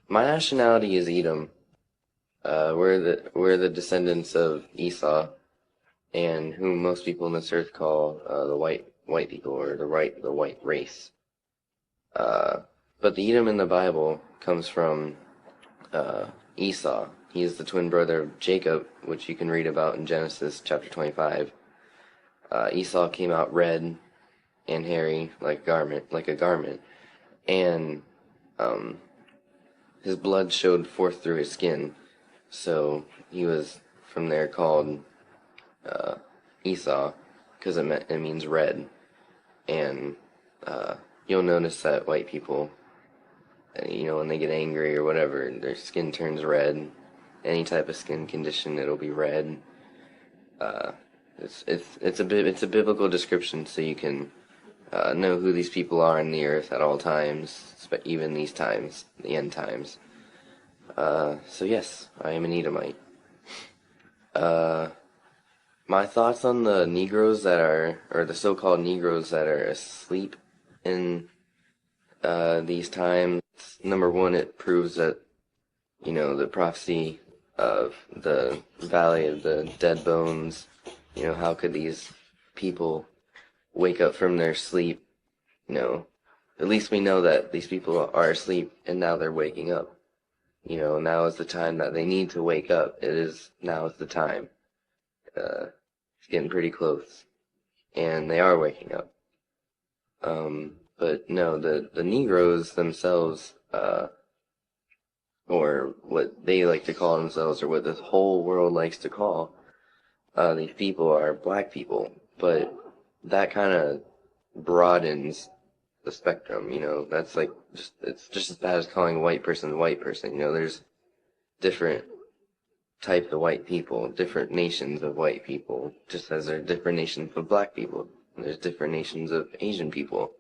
My nationality is Edom. We're the descendants of Esau, and whom most people on this earth call the white people, or the white race. Uh, but the Edom in the Bible comes from Esau. He is the twin brother of Jacob, which you can read about in Genesis chapter 25. Esau came out red and hairy like a garment, and um, his blood showed forth through his skin. So he was from there called uh, Esau, because it means red. And you'll notice that white people, when they get angry or whatever, their skin turns red. Any type of skin condition, it'll be red. Uh, it's a biblical description, so you can know who these people are in the earth at all times, even these times, the end times. So yes, I am an Edomite. Uh, my thoughts on the Negroes or the so-called Negroes that are asleep in these times. Number one, it proves that, the prophecy of the Valley of the Dead Bones, how could these people wake up from their sleep? At least we know that these people are asleep and now they're waking up. Now is the time that they need to wake up. Now is the time. It's getting pretty close. And they are waking up. But no, the Negroes themselves, or what they like to call themselves, or what the whole world likes to call, these people are black people. But that kind of broadens the spectrum, that's it's just as bad as calling a white person a white person. There's different types of white people, different nations of white people, just as there are different nations of black people. There's different nations of Asian people,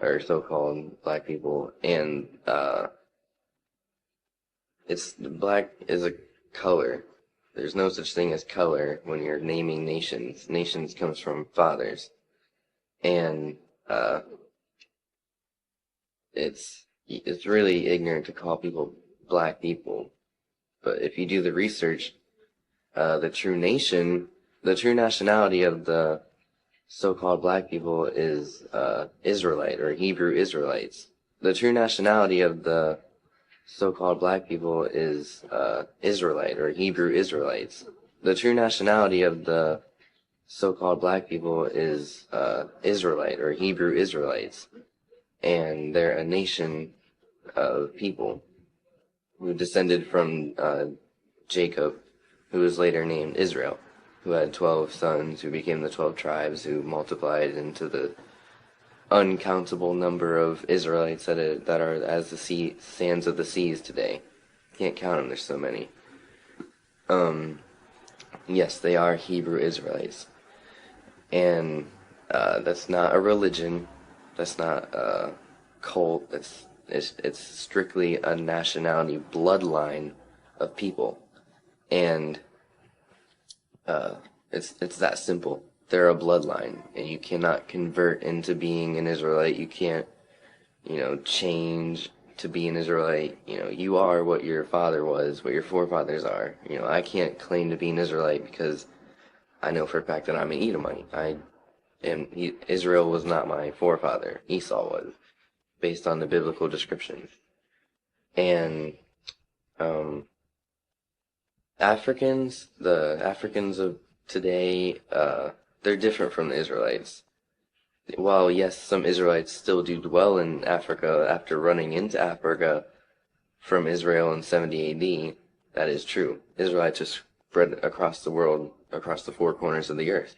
or so-called black people, and black is a color. There's no such thing as color when you're naming nations. Nations comes from fathers, and it's really ignorant to call people black people. But if you do the research, the true nationality of the so-called black people is Israelite, or Hebrew Israelites. The true nationality of the so-called black people is Israelite, or Hebrew Israelites. The true nationality of the so-called black people is Israelite, or Hebrew Israelites. And they're a nation of people who descended from Jacob, who was later named Israel, who had 12 sons, who became the 12 tribes, who multiplied into the uncountable number of Israelites that are as the sands of the seas today. Can't count them, there's so many. Yes, they are Hebrew Israelites. And that's not a religion. That's not a cult. It's strictly a nationality bloodline of people, and it's that simple. They're a bloodline, and you cannot convert into being an Israelite. You can't, change to be an Israelite. You are what your father was, what your forefathers are. I can't claim to be an Israelite because I know for a fact that I'm an Edomite. Israel was not my forefather. Esau was, based on the biblical descriptions. And the Africans of today, they're different from the Israelites. While yes, some Israelites still do dwell in Africa after running into Africa from Israel in 70 AD, that is true. Israelites are spread across the world, across the four corners of the earth.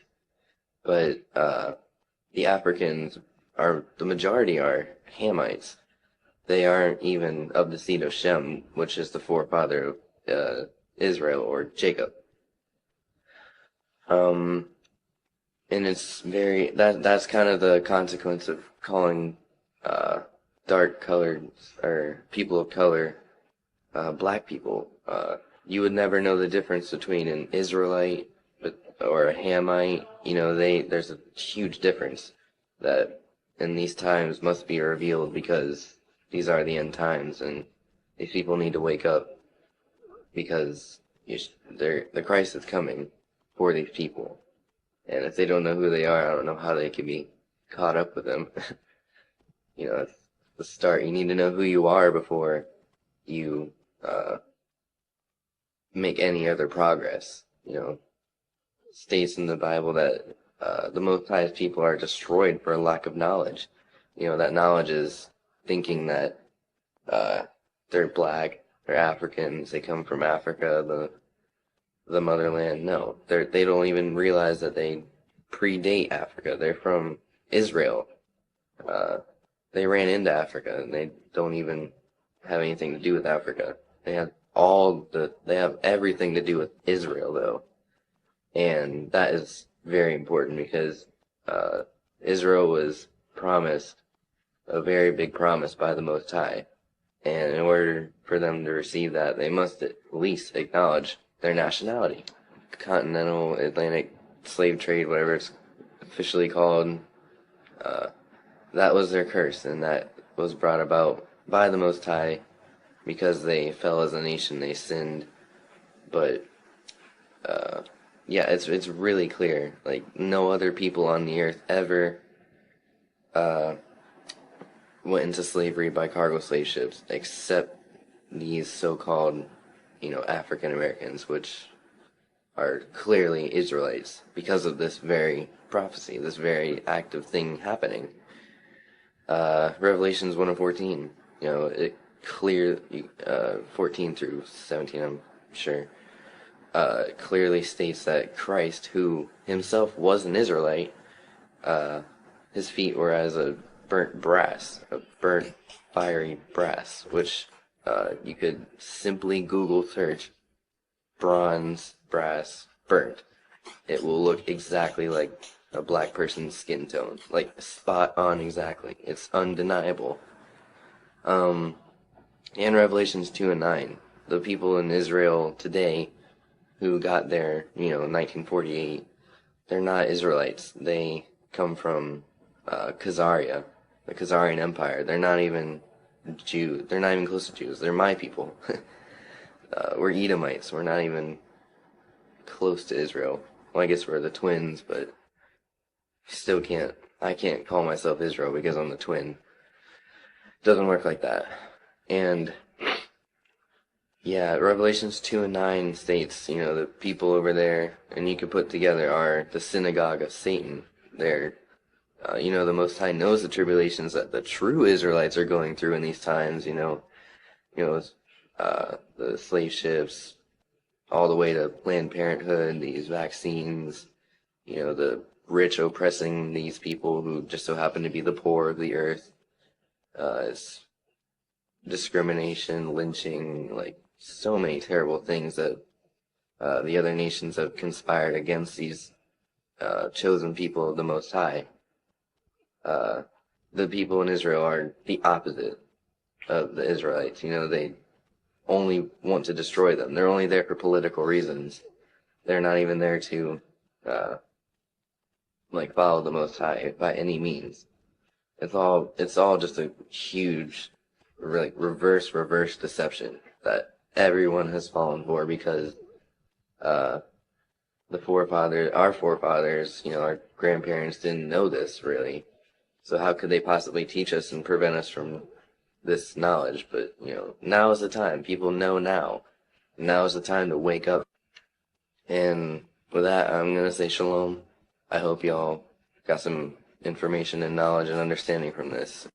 But the Africans the majority are Hamites. They aren't even of the seed of Shem, which is the forefather of Israel, or Jacob. And it's that's kind of the consequence of calling dark colored, or people of color, black people. You would never know the difference between an Israelite or a Hamite. There's a huge difference that in these times must be revealed, because these are the end times, and These people need to wake up because the Christ is coming for these people. And if they don't know who they are, I don't know how they can be caught up with them. It's the start. You need to know who you are before you make any other progress. States in the Bible that the Most High's people are destroyed for a lack of knowledge. That knowledge is thinking that they're black, they're Africans, they come from Africa, the motherland. No, they don't even realize that they predate Africa. They're from Israel. They ran into Africa, and they don't even have anything to do with Africa. They have everything to do with Israel, though. And that is very important because Israel was promised a very big promise by the Most High. And in order for them to receive that, they must at least acknowledge their nationality. Continental Atlantic slave trade, whatever it's officially called, that was their curse, and that was brought about by the Most High because they fell as a nation, they sinned. But yeah, it's really clear. Like, no other people on the earth ever went into slavery by cargo slave ships except these so-called, African Americans, which are clearly Israelites because of this very prophecy, this very active thing happening. Revelations 1:14, it clear 14 through 17, I'm sure, clearly states that Christ, who himself was an Israelite, his feet were as a burnt fiery brass, which you could simply Google search bronze, brass, burnt. It will look exactly like a black person's skin tone, like spot on exactly. It's undeniable. In Revelations 2:9, the people in Israel today who got there, in 1948, they're not Israelites. They come from Khazaria, the Khazarian Empire. They're not even Jews. They're not even close to Jews. They're my people. We're Edomites. We're not even close to Israel. Well, I guess we're the twins, but I can't call myself Israel because I'm the twin. It doesn't work like that. And yeah, Revelations 2:9 states, the people over there, and you can put together, are the synagogue of Satan. They're, the Most High knows the tribulations that the true Israelites are going through in these times, the slave ships, all the way to Planned Parenthood, these vaccines, the rich oppressing these people who just so happen to be the poor of the earth. It's discrimination, lynching, like so many terrible things that the other nations have conspired against these chosen people of the Most High. The people in Israel are the opposite of the Israelites. They only want to destroy them. They're only there for political reasons. They're not even there to follow the Most High by any means. It's all just a huge reverse deception that everyone has fallen for because our forefathers, our grandparents didn't know this really. So how could they possibly teach us and prevent us from this knowledge? But, now is the time. People know now. Now is the time to wake up. And with that, I'm going to say shalom. I hope y'all got some information and knowledge and understanding from this.